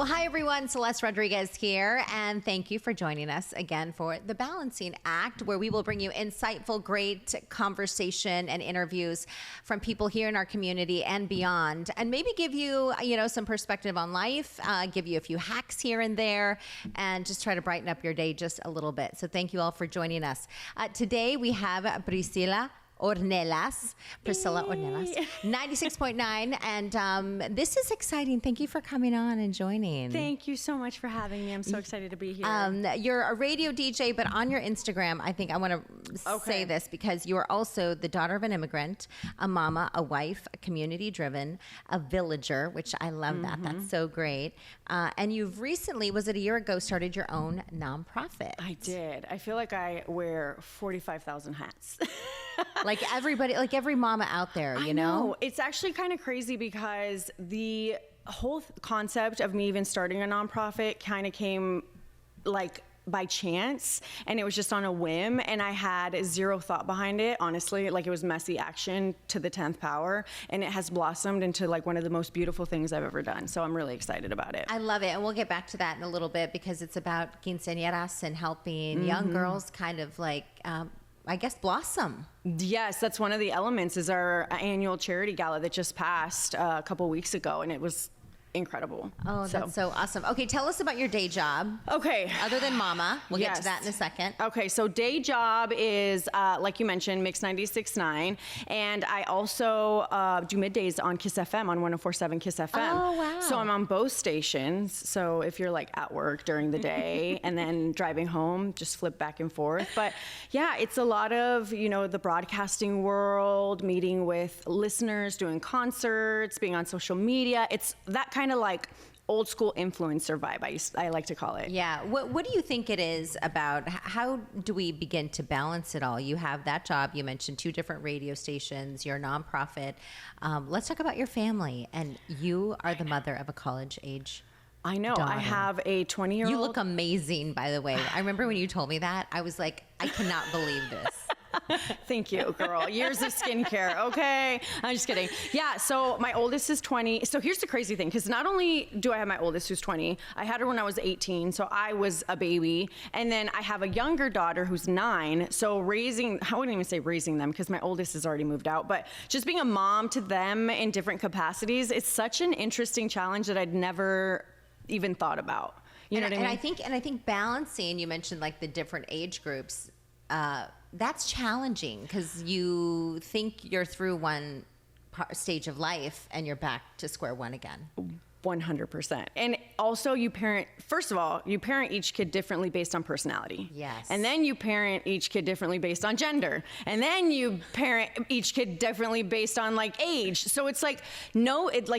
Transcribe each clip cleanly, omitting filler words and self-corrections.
Well, hi everyone, Syleste Rodriguez here, and thank you for joining us again for The Balancing Act, where we will bring you insightful, great conversation and interviews from people here in our community and beyond, and maybe give you, some perspective on life, give you a few hacks here and there, and just try to brighten up your day just a little bit. So thank you all for joining us. Today we have Priscilla Ornelas, 96.9, and this is exciting. Thank you for coming on and joining. Thank you so much for having me. I'm so excited to be here. You're a radio DJ, but on your Instagram, I think I want to say this because you are also the daughter of an immigrant, a mama, a wife, a community-driven, a villager, which I love that. That's so great. And you've recently, was it a year ago, started your own nonprofit? I did. I feel like I wear 45,000 hats. Like everybody, like every mama out there, you know? It's actually kind of crazy because the whole concept of me even starting a nonprofit kind of came like by chance, and it was just on a whim, and I had zero thought behind it, honestly. Like, it was messy action to the 10th power, and it has blossomed into like one of the most beautiful things I've ever done. So I'm really excited about it. I love it, and we'll get back to that in a little bit because it's about quinceañeras and helping young girls kind of like I guess blossom. Yes, that's one of the elements, is our annual charity gala that just passed a couple weeks ago, and it was incredible. Oh, that's so awesome. Okay, tell us about your day job. Okay. Other than mama. We'll get to that in a second. Okay, so day job is, like you mentioned, Mix 96.9, and I also do middays on Kiss FM, on 104.7 Kiss FM. Oh, wow. So I'm on both stations, so if you're like at work during the day and then driving home, just flip back and forth. But yeah, it's a lot of, the broadcasting world, meeting with listeners, doing concerts, being on social media. It's that kind of like old school influencer vibe, I like to call it. Yeah. What do you think it is about? How do we begin to balance it all? You have that job. You mentioned 2 different radio stations. You're a nonprofit. Let's talk about your family. And you are the mother of a college-age I know. daughter. I have a 20-year-old. You look amazing, by the way. I remember when you told me that, I was like, I cannot believe this. Thank you, girl. Years of skincare. Okay. I'm just kidding. Yeah. So my oldest is 20. So here's the crazy thing. Because not only do I have my oldest who's 20, I had her when I was 18. So I was a baby. And then I have a younger daughter who's 9. So I wouldn't even say raising them because my oldest has already moved out. But just being a mom to them in different capacities, it's such an interesting challenge that I'd never even thought about. You know what I mean? And I think balancing, you mentioned like the different age groups, that's challenging because you think you're through one stage of life and you're back to square one again. 100%. And also first of all, you parent each kid differently based on personality. Yes. And then you parent each kid differently based on gender. And then you parent each kid differently based on like age. So it's like,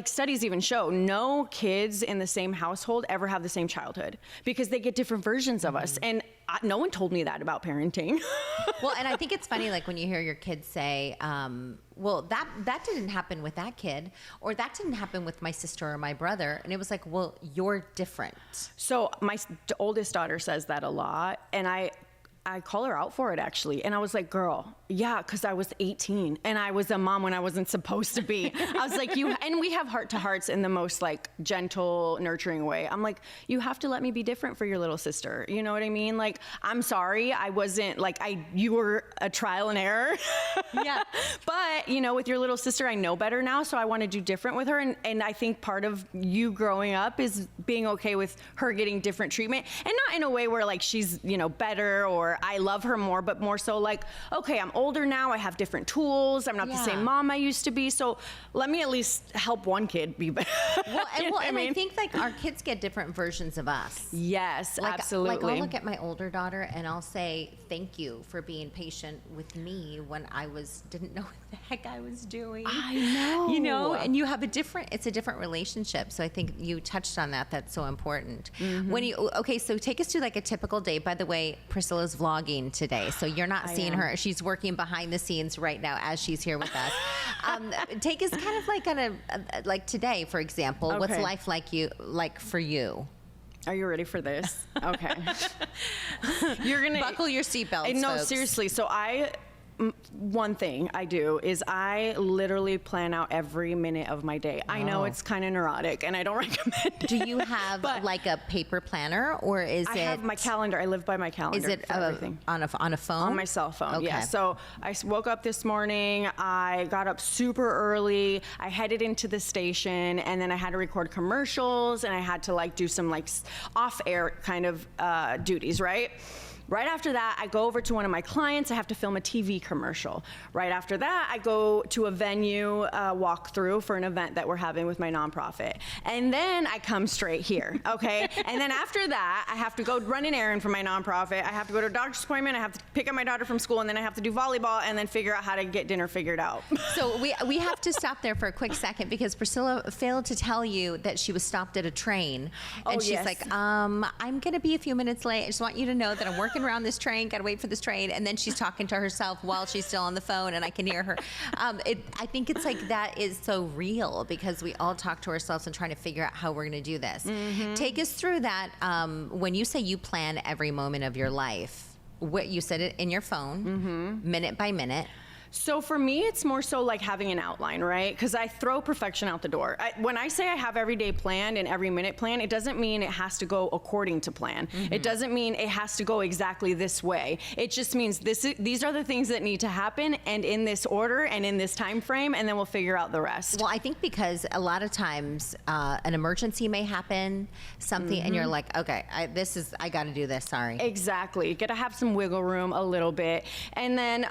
studies even show no kids in the same household ever have the same childhood because they get different versions of us. And no one told me that about parenting. Well, and I think it's funny, like when you hear your kids say, well, that didn't happen with that kid, or that didn't happen with my sister or my brother. And it was like, well, you're different. So my oldest daughter says that a lot. And I call her out for it, actually. And I was like, girl, yeah, because I was 18 and I was a mom when I wasn't supposed to be. I was like, and we have heart-to-hearts in the most like gentle, nurturing way. I'm like, you have to let me be different for your little sister. You know what I mean? Like, I'm sorry, I wasn't like, you were a trial and error. Yeah. But, with your little sister, I know better now, so I want to do different with her. And I think part of you growing up is being okay with her getting different treatment. And not in a way where like she's, better or I love her more, but more so like, okay, I'm older now, I have different tools, I'm not the same mom I used to be, so let me at least help one kid be better. I think like our kids get different versions of us. Yes, like, absolutely. Like I'll look at my older daughter and I'll say, thank you for being patient with me when I didn't know what the heck I was doing. I know. And you have it's a different relationship. So I think you touched on that. That's so important. Mm-hmm. So take us to like a typical day. By the way, Priscilla's vlogging today. So you're not seeing her. She's working behind the scenes right now as she's here with us. Take us kind of like on like today, for example. Okay. What's life like for you? Are you ready for this? Okay. You're going to buckle your seatbelts. No, folks. Seriously. So one thing I do is I literally plan out every minute of my day. I know it's kind of neurotic and I don't recommend it. Do you have like a paper planner, or is I have my calendar. I live by my calendar. Is it for everything. On a phone? On my cell phone, okay. Yeah. So I woke up this morning, I got up super early, I headed into the station, and then I had to record commercials, and I had to like do some like off-air kind of duties, right? Right after that, I go over to one of my clients. I have to film a TV commercial. Right after that, I go to a venue walkthrough for an event that we're having with my nonprofit. And then I come straight here, okay? And then after that, I have to go run an errand for my nonprofit. I have to go to a doctor's appointment. I have to pick up my daughter from school, and then I have to do volleyball and then figure out how to get dinner figured out. So we have to stop there for a quick second, because Priscilla failed to tell you that she was stopped at a train. And she's like, I'm going to be a few minutes late. I just want you to know that I'm working around this train, gotta wait for this train, and then she's talking to herself while she's still on the phone, and I can hear her. I think it's like that is so real, because we all talk to ourselves and trying to figure out how we're gonna do this. Take us through that. When you say you plan every moment of your life, what you said it in your phone, minute by minute. So for me, it's more so like having an outline, right? Because I throw perfection out the door. When I say I have every day planned and every minute planned, it doesn't mean it has to go according to plan. It doesn't mean it has to go exactly this way. It just means these are the things that need to happen, and in this order and in this time frame, and then we'll figure out the rest. Well, I think because a lot of times an emergency may happen, something, and you're like, okay, I got to do this. Sorry. Exactly. You got to have some wiggle room a little bit. And then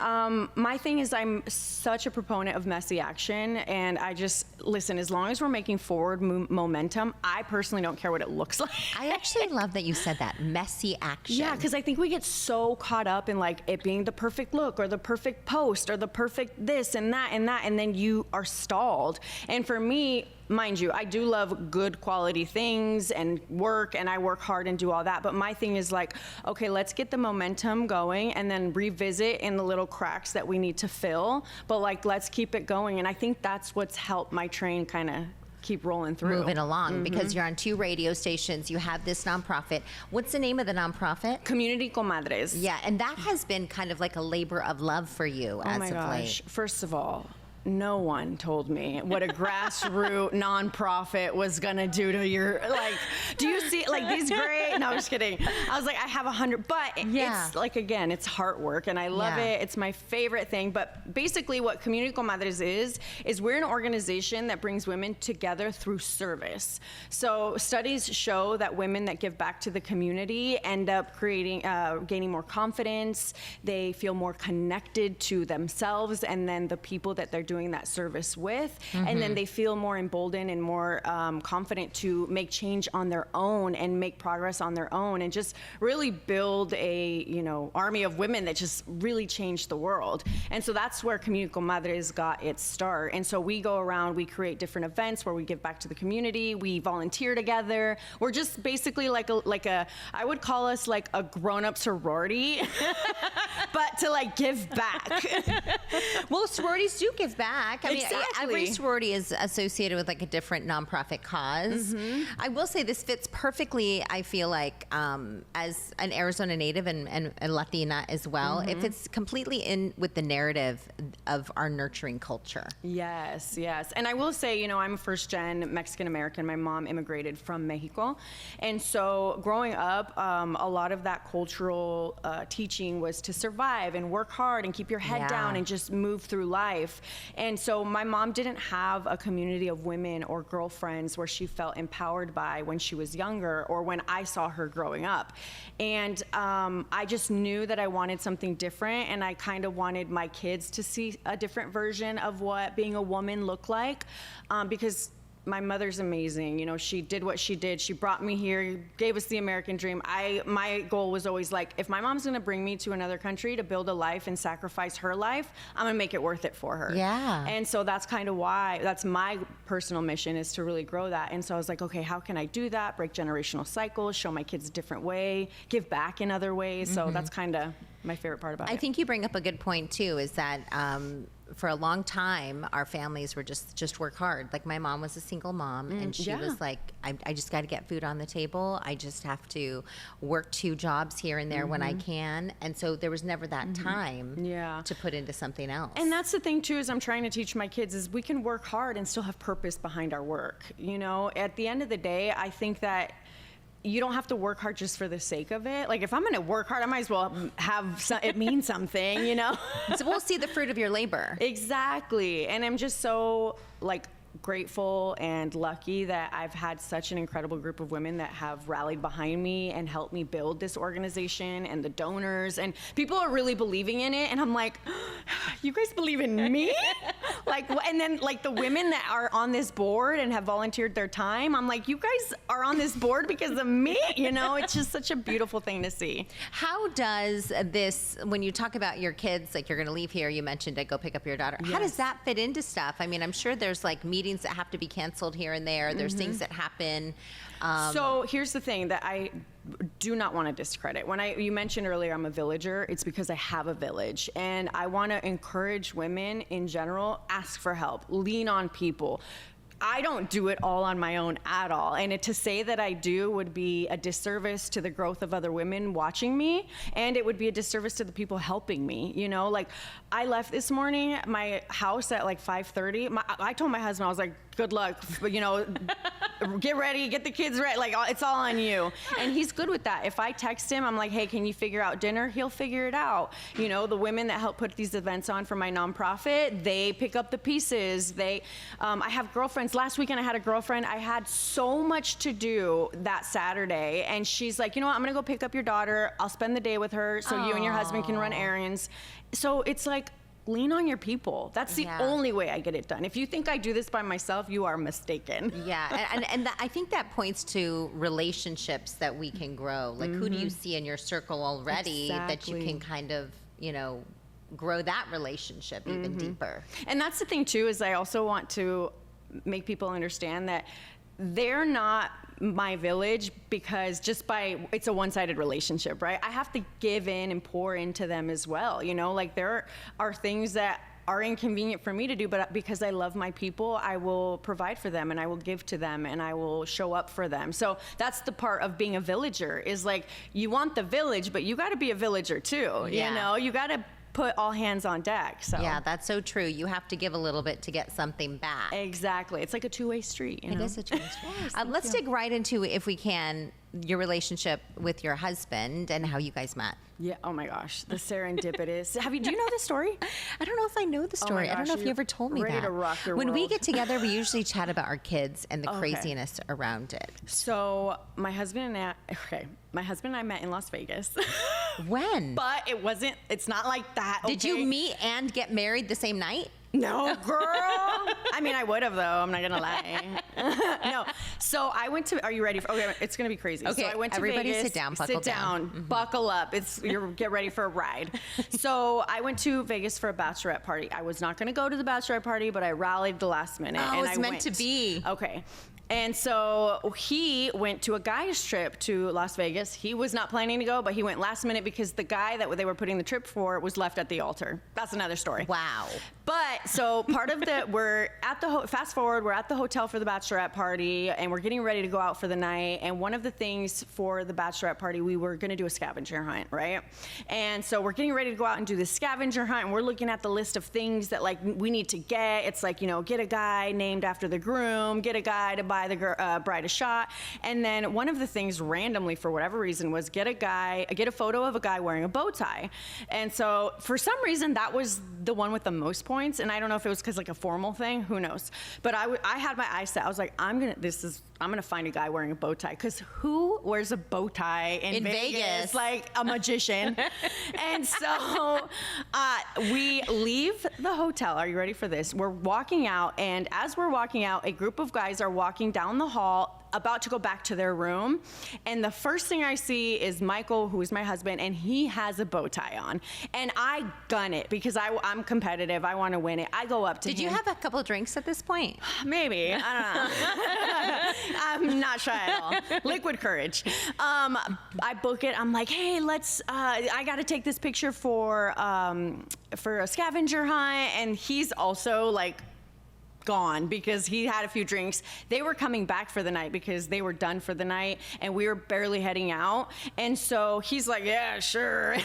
my thing is, I'm such a proponent of messy action, and I just listen, as long as we're making forward momentum, I personally don't care what it looks like. I actually love that you said that, messy action. Yeah, because I think we get so caught up in like it being the perfect look or the perfect post or the perfect this and that, and then you are stalled. And for me, mind you, I do love good quality things and work, and I work hard and do all that. But my thing is like, okay, let's get the momentum going and then revisit in the little cracks that we need to fill. But like, let's keep it going. And I think that's what's helped my train kind of keep rolling through. Moving along, because you're on 2 radio stations. You have this nonprofit. What's the name of the nonprofit? Community Comadres. Yeah, and that has been kind of like a labor of love for you as of late. First of all, no one told me what a grassroots nonprofit was gonna do to your, like, do you see, like, these great, no, I'm just kidding. I was like, I have 100, but it's like, again, it's heart work, and I love it. It's my favorite thing. But basically what Community Comadres is we're an organization that brings women together through service. So studies show that women that give back to the community end up gaining more confidence. They feel more connected to themselves and then the people that they're doing that service with, and then they feel more emboldened and more confident to make change on their own and make progress on their own, and just really build a army of women that just really change the world. And so that's where Community Comadres got its start. And so we go around, we create different events where we give back to the community, we volunteer together. We're just basically like a I would call us like a grown-up sorority, but to like give back. Well, sororities do give back. I mean, Exactly. every sorority is associated with like a different nonprofit cause. I will say this fits perfectly, I feel like, as an Arizona native and Latina as well, it fits completely in with the narrative of our nurturing culture. Yes. And I will say, I'm a first-gen Mexican-American. My mom immigrated from Mexico. And so growing up, a lot of that cultural teaching was to survive and work hard and keep your head down and just move through life. And so my mom didn't have a community of women or girlfriends where she felt empowered by when she was younger or when I saw her growing up. And I just knew that I wanted something different, and I kind of wanted my kids to see a different version of what being a woman looked like, because my mother's amazing. She did what she did. She brought me here, gave us the American dream. My goal was always like, if my mom's gonna bring me to another country to build a life and sacrifice her life, I'm gonna make it worth it for her. Yeah. And so that's kind of why, that's my personal mission, is to really grow that. And so I was like, okay, how can I do that? Break generational cycles, show my kids a different way, give back in other ways. So that's kind of my favorite part about it. I think you bring up a good point too, is that for a long time, our families were just work hard. Like my mom was a single mom, and she was like, I just got to get food on the table. I just have to work 2 jobs here and there when I can. And so there was never that time to put into something else. And that's the thing too, is I'm trying to teach my kids is we can work hard and still have purpose behind our work. You know, at the end of the day, I think that you don't have to work hard just for the sake of it. Like if I'm gonna work hard, I might as well have it mean something, you know? So we'll see the fruit of your labor. Exactly. And I'm just so like grateful and lucky that I've had such an incredible group of women that have rallied behind me and helped me build this organization, and the donors, and people are really believing in it. And I'm like, you guys believe in me? Like, and then like the women that are on this board and have volunteered their time, I'm like, you guys are on this board because of me. You know, it's just such a beautiful thing to see. How does this, when you talk about your kids, like you're going to leave here, you mentioned to go pick up your daughter. Yes. How does that fit into stuff? I mean, I'm sure there's like meetings that have to be canceled here and there. There's things that happen. So here's the thing that I do not want to discredit. When you mentioned earlier I'm a villager, it's because I have a village, and I want to encourage women in general, ask for help, lean on people. I don't do it all on my own at all. And to say that I do would be a disservice to the growth of other women watching me, and it would be a disservice to the people helping me. You know, like I left this morning, my house at like 5:30. I told my husband, I was like, good luck, but you know, get ready, get the kids ready. Like it's all on you. And he's good with that. If I text him, I'm like, hey, can you figure out dinner? He'll figure it out. You know, the women that help put these events on for my nonprofit, they pick up the pieces. I have girlfriends. Last weekend I had a girlfriend. I had so much to do that Saturday, and she's like, you know what, I'm gonna go pick up your daughter. I'll spend the day with her so you and your husband can run errands. So it's like, lean on your people. That's the only way I get it done. If you think I do this by myself, you are mistaken. Yeah, and I think that points to relationships that we can grow. Like who do you see in your circle already that you can kind of, you know, grow that relationship even deeper. And that's the thing too, is I also want to make people understand that they're not my village because it's a one-sided relationship, right? I have to give in and pour into them as well. You know, like there are things that are inconvenient for me to do, but because I love my people, I will provide for them, and I will give to them, and I will show up for them. So that's the part of being a villager, is like, you want the village, but you got to be a villager too. You know, you got to put all hands on deck. So yeah, that's so true. You have to give a little bit to get something back. Exactly. It's like a two-way street. You know? It is a two-way street. Let's dig right into, if we can, your relationship with your husband and how you guys met. Yeah. Oh my gosh, the serendipitous. Do you know this story? I don't know if I know the story. Oh my gosh, I don't know if you ever told me ready that. To rock your when we world. get together, we usually chat about our kids and the craziness around it. So my husband and I met in Las Vegas. When? But it's not like that. Did you meet and get married the same night? No, girl. I mean, I would have, though. I'm not going to lie. No. So I went to, are you ready? Okay, it's going to be crazy. Okay, so I went to everybody Vegas. sit down, buckle down. Mm-hmm. Buckle up. Get ready for a ride. So I went to Vegas for a bachelorette party. I was not going to go to the bachelorette party, but I rallied the last minute. Oh, and it's meant to be. Okay. And so he went to a guy's trip to Las Vegas. He was not planning to go, but he went last minute because the guy that they were putting the trip for was left at the altar. That's another story. Wow. But so part of we're at the, fast forward, we're at the hotel for the bachelorette party, and we're getting ready to go out for the night. And one of the things for the bachelorette party, we were going to do a scavenger hunt, right? And so we're getting ready to go out and do this scavenger hunt, and we're looking at the list of things that like we need to get. It's like, you know, get a guy named after the groom, get a guy to buy the bride a shot. And then one of the things randomly, for whatever reason, was get a photo of a guy wearing a bow tie. And so for some reason, that was the one with the most points. And I don't know if it was because like a formal thing, who knows? But I had my eyes set. I was like, I'm gonna find a guy wearing a bow tie, because who wears a bow tie in Vegas? Like a magician. And so we leave the hotel. Are you ready for this? We're walking out, and as we're walking out, a group of guys are walking going down the hall, about to go back to their room, and the first thing I see is Michael, who is my husband, and he has a bow tie on, and I gun it because I'm competitive. I want to win it. I go up to him. Did you have a couple drinks at this point? Maybe. I don't know. I'm not shy at all. Liquid courage. I book it. I'm like, hey, I got to take this picture for a scavenger hunt, and he's also like gone because he had a few drinks. They were coming back for the night because they were done for the night and we were barely heading out. And so he's like, yeah, sure.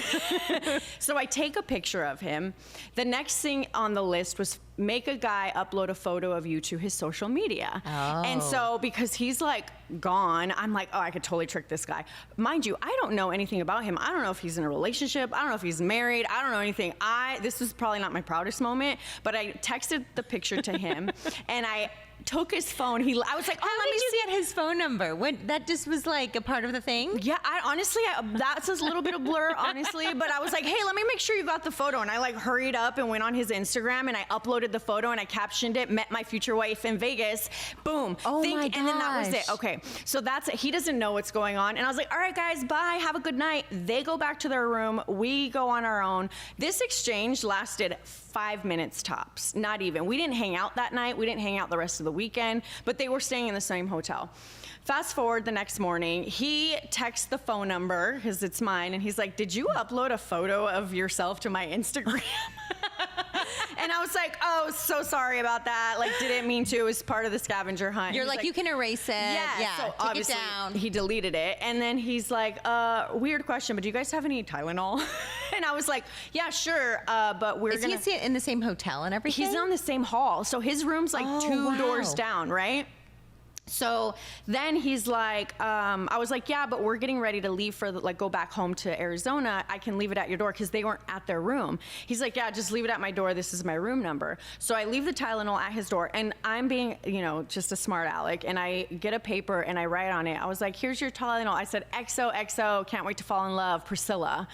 So I take a picture of him. The next thing on the list was make a guy upload a photo of you to his social media. Oh. And so because he's like gone, I'm like, oh, I could totally trick this guy. Mind you, I don't know anything about him. I don't know if he's in a relationship. I don't know if he's married. I don't know anything. This was probably not my proudest moment, but I texted the picture to him and I took his phone. I was like, oh, How did you get his phone number? That just was like a part of the thing? Yeah, honestly, that's a little bit of blur, honestly. But I was like, hey, let me make sure you got the photo. And I like hurried up and went on his Instagram and I uploaded the photo and I captioned it, met my future wife in Vegas. Boom. Oh my gosh. And then that was it. Okay, so that's it. He doesn't know what's going on. And I was like, all right, guys, bye. Have a good night. They go back to their room. We go on our own. This exchange lasted 5 minutes tops, not even. We didn't hang out that night. We didn't hang out the rest of the weekend, but they were staying in the same hotel. Fast forward the next morning, he texts the phone number, because it's mine, and he's like, did you upload a photo of yourself to my Instagram? And I was like, oh, so sorry about that. Like, didn't mean to. It was part of the scavenger hunt. You're like, you can erase it. Yeah, so take obviously it down. He deleted it. And then he's like, weird question, but do you guys have any Tylenol? And I was like, yeah, sure, but we're going to... Is he in the same hotel and everything? He's on the same hall. So his room's like two doors down, right? So then he's like, I was like, yeah, but we're getting ready to leave go back home to Arizona. I can leave it at your door because they weren't at their room. He's like, yeah, just leave it at my door. This is my room number. So I leave the Tylenol at his door and I'm being, just a smart aleck. And I get a paper and I write on it. I was like, here's your Tylenol. I said, XOXO, can't wait to fall in love, Priscilla.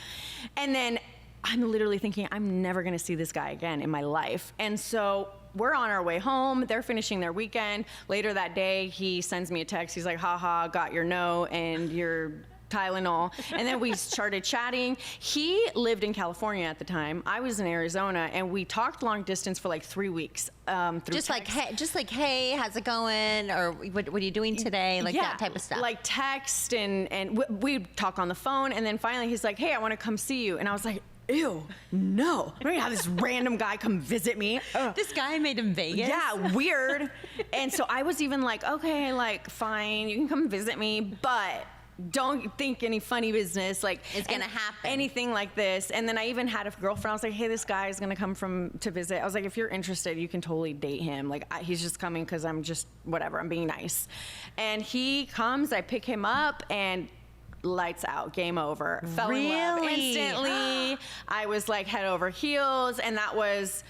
And then I'm literally thinking, I'm never going to see this guy again in my life. And so we're on our way home. They're finishing their weekend. Later that day, he sends me a text. He's like, haha, got your note and your Tylenol. And then we started chatting. He lived in California at the time. I was in Arizona, and we talked long distance for like 3 weeks. Through just like, hey, how's it going? Or what are you doing today? Like that type of stuff. Like text and we'd talk on the phone. And then finally he's like, hey, I want to come see you. And I was like, ew, no. I'm gonna have this random guy come visit me. This guy made him Vegas? Yeah, weird. And so I was even like, okay, like, fine, you can come visit me, but don't think any funny business like it's gonna happen, anything like this. And then I even had a girlfriend. I was like, hey, this guy is gonna come to visit. I was like, if you're interested, you can totally date him. Like, he's just coming because I'm just whatever, I'm being nice. And he comes, I pick him up, and lights out, game over. Fell in love instantly. I was like head over heels, and that was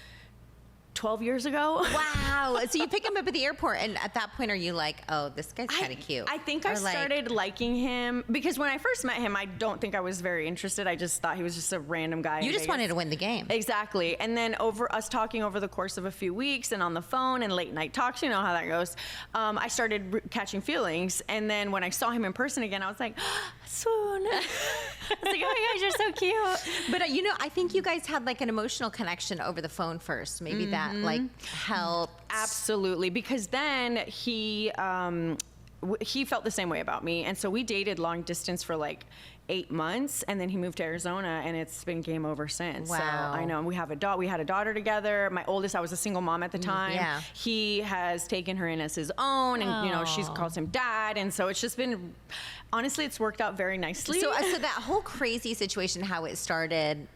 12 years ago. Wow. So you pick him up at the airport, and at that point, are you like, oh, this guy's kind of cute? I think I started liking him because when I first met him, I don't think I was very interested. I just thought he was just a random guy. You just wanted to win the game. Exactly. And then over us talking over the course of a few weeks and on the phone and late night talks, you know how that goes, I started catching feelings. And then when I saw him in person again, I was like, swoon. I was like, oh my gosh, you're so cute. But I think you guys had like an emotional connection over the phone first. Maybe that like helped. Absolutely, because then he felt the same way about me, and so we dated long distance for like 8 months, and then he moved to Arizona, and it's been game over since. Wow. So I know we had a daughter together. My oldest, I was a single mom at the time. Yeah. He has taken her in as his own, and she calls him dad, and so it's just been, honestly, it's worked out very nicely. So that whole crazy situation, how it started.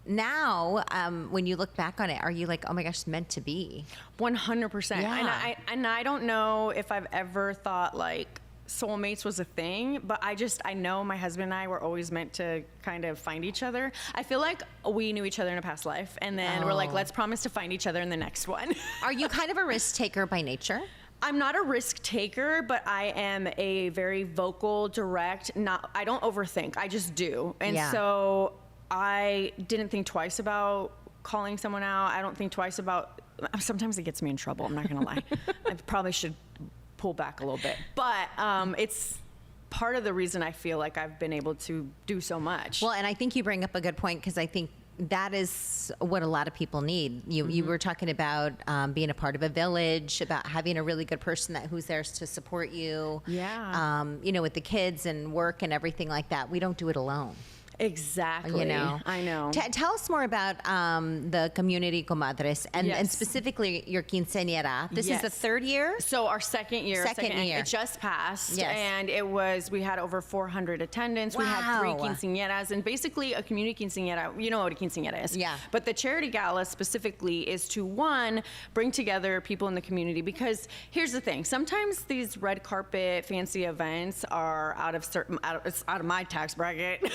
Now, when you look back on it, are you like, oh my gosh, it's meant to be? 100%. Yeah. And I don't know if I've ever thought like soulmates was a thing, but I know my husband and I were always meant to kind of find each other. I feel like we knew each other in a past life, and then we're like, let's promise to find each other in the next one. Are you kind of a risk taker by nature? I'm not a risk taker, but I am a very vocal, direct, I don't overthink. I just do. And so I didn't think twice about calling someone out. I don't think twice about, sometimes it gets me in trouble, I'm not gonna lie. I probably should pull back a little bit. But it's part of the reason I feel like I've been able to do so much. Well, and I think you bring up a good point, because I think that is what a lot of people need. You were talking about being a part of a village, about having a really good person who's there to support you. Yeah. With the kids and work and everything like that. We don't do it alone. Exactly. I know. Tell us more about the community Comadres and specifically your quinceañera. This is the third year? So our second year. It just passed. Yes. And we had over 400 attendants. Wow. We had 3 quinceañeras, and basically a community quinceañera, you know what a quinceañera is. Yeah. But the charity gala specifically is to, one, bring together people in the community, because here's the thing. Sometimes these red carpet fancy events are out of my tax bracket.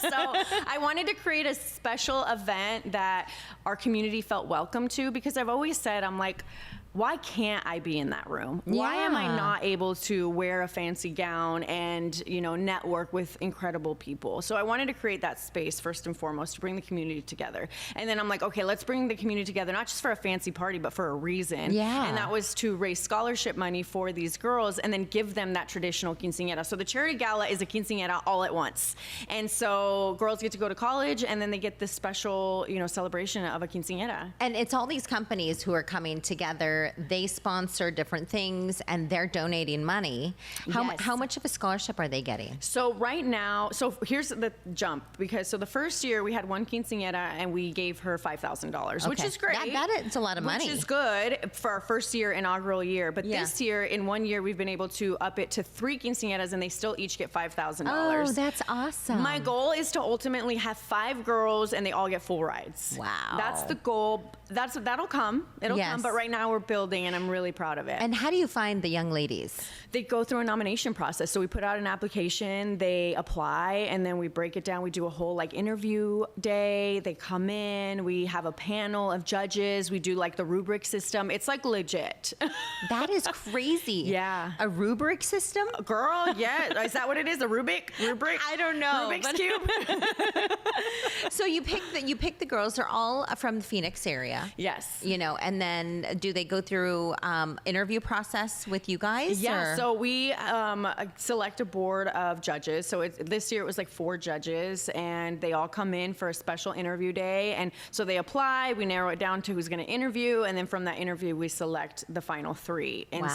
So I wanted to create a special event that our community felt welcome to, because I've always said, I'm like, why can't I be in that room? Yeah. Why am I not able to wear a fancy gown and, network with incredible people? So I wanted to create that space first and foremost to bring the community together. And then I'm like, okay, let's bring the community together, not just for a fancy party, but for a reason. Yeah. And that was to raise scholarship money for these girls and then give them that traditional quinceañera. So the charity gala is a quinceañera all at once. And so girls get to go to college, and then they get this special, celebration of a quinceañera. And it's all these companies who are coming together. They sponsor different things, and they're donating money. How much of a scholarship are they getting? So right now, here's the jump, because the first year we had one quinceañera and we gave her $5,000, which is great. It's a lot of money. Which is good for our first year, inaugural year. But this year, in 1 year, we've been able to up it to 3 quinceañeras, and they still each get $5,000. Oh, that's awesome. My goal is to ultimately have 5 girls and they all get full rides. Wow. That's the goal. That'll come. It'll come. But right now we're building, and I'm really proud of it. And how do you find the young ladies? They go through a nomination process. So we put out an application, they apply, and then we break it down. We do a whole interview day. They come in, we have a panel of judges. We do the rubric system. It's legit. That is crazy. Yeah. A rubric system? Girl, yeah. Is that what it is? A rubric? I don't know. Rubik's Cube? So you pick the girls. They're all from the Phoenix area. Yes. And then do they go through interview process with you guys? Yeah. Or? So we select a board of judges. So this year it was 4 judges, and they all come in for a special interview day. And so they apply. We narrow it down to who's going to interview, and then from that interview we select the final 3. And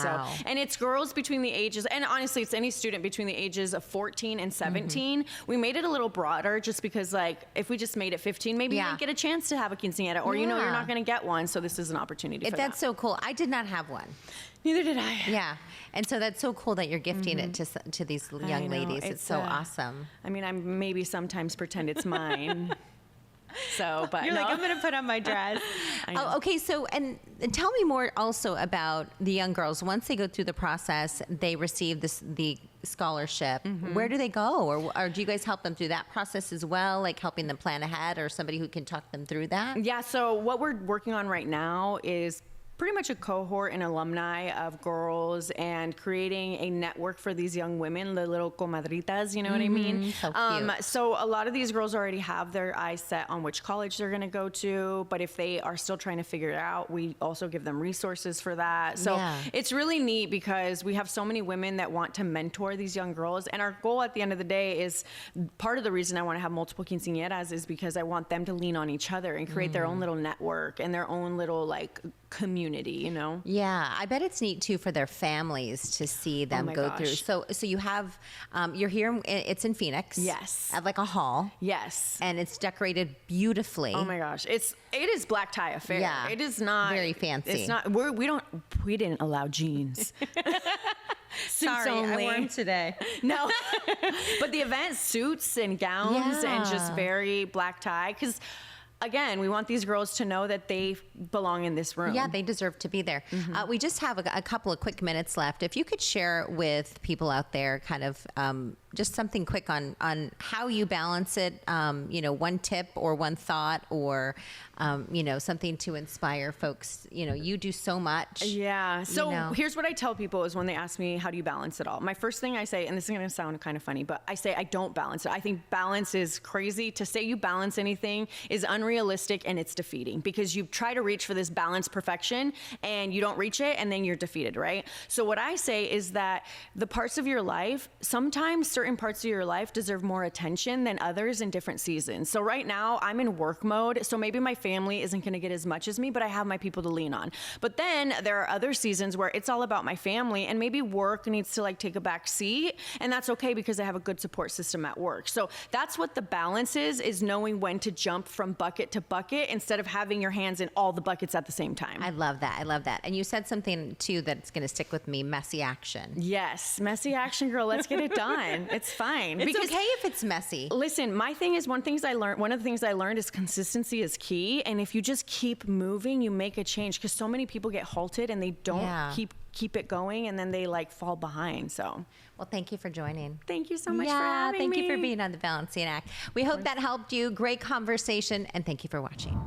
and it's girls between the ages, and honestly, it's any student between the ages of 14 and 17. We made it a little broader, just because if we just made it 15, maybe you didn't get a chance to have a quinceañera, or you're not going to get one. So this is an opportunity for That's that. so cool. I did not have one. Neither did I. Yeah. And so that's so cool that you're gifting it to these young ladies. It's so awesome. I mean, I maybe sometimes pretend it's mine. But you're I'm going to put on my dress. Oh, okay. So, and tell me more also about the young girls. Once they go through the process, they receive the scholarship. Where do they go? Or do you guys help them through that process as well? Helping them plan ahead, or somebody who can talk them through that? Yeah. So what we're working on right now is pretty much a cohort and alumni of girls, and creating a network for these young women, the little comadritas, you know what I mean? So cute. So a lot of these girls already have their eyes set on which college they're going to go to, but if they are still trying to figure it out, we also give them resources for that. So it's really neat, because we have so many women that want to mentor these young girls, and our goal at the end of the day is, part of the reason I want to have multiple quinceañeras is because I want them to lean on each other and create their own little network and their own little community, Yeah, I bet it's neat too for their families to see them go through. So you have, you're here, it's in Phoenix. Yes. At a hall. Yes. And it's decorated beautifully. Oh my gosh. It is black tie affair. Yeah. It is not very fancy. It's not, we didn't allow jeans. Sorry, only. I wore them today. No. But the event, suits and gowns and just very black tie. Because again, we want these girls to know that they belong in this room. Yeah, they deserve to be there. We just have a couple of quick minutes left. If you could share with people out there kind of just something quick on how you balance it, one tip or one thought or, something to inspire folks. You do so much. Yeah. So here's what I tell people is when they ask me, how do you balance it all? My first thing I say, and this is going to sound kind of funny, but I say I don't balance it. I think balance is crazy. To say you balance anything is unrealistic and it's defeating because you try to reach for this balanced perfection and you don't reach it and then you're defeated, right? So what I say is that the parts of your life, sometimes certain parts of your life deserve more attention than others in different seasons. So right now I'm in work mode. So maybe my family isn't going to get as much as me, but I have my people to lean on. But then there are other seasons where it's all about my family and maybe work needs to take a back seat. And that's okay because I have a good support system at work. So that's what the balance is knowing when to jump from bucket to bucket instead of having your hands in all the buckets at the same time. I love that. And you said something too that's going to stick with me, messy action. Yes. Messy action, girl. Let's get it done. It's fine. It's okay if it's messy. Listen, my thing is one of the things I learned is consistency is key. And if you just keep moving, you make a change because so many people get halted and they don't keep it going and then they fall behind. So, well, thank you for joining. Thank you so much for having me. Thank you for being on The Balancing Act. We hope that helped you. Great conversation and thank you for watching.